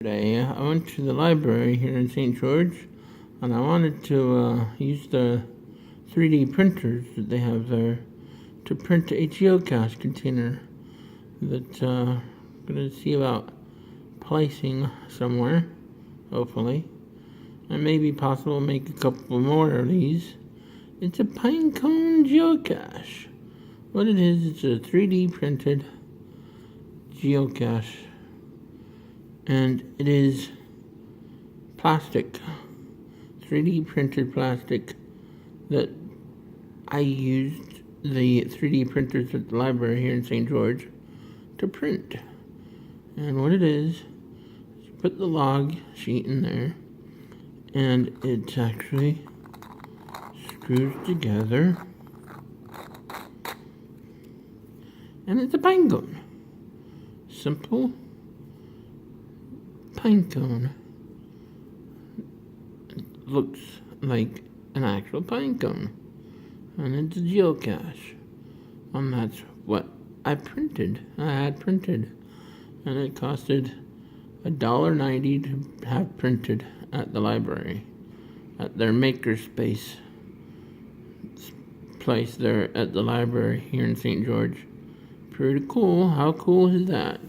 Today, I went to the library here in St. George, and I wanted to use the 3D printers that they have there to print a geocache container that I'm going to see about placing somewhere, hopefully. And maybe possible make a couple more of these. It's a pinecone geocache. What it is, it's a 3D printed geocache. And it is plastic, 3D printed plastic that I used the 3D printers at the library here in St. George to print. And what it is you put the log sheet in there, and it actually screws together, and it's a pinecone. Simple pinecone. It looks like an actual pinecone, and it's a geocache. And that's what I had printed, and it costed $1.90 to have printed at the library, at their makerspace place there at the library here in St. George. Pretty cool. How cool is that?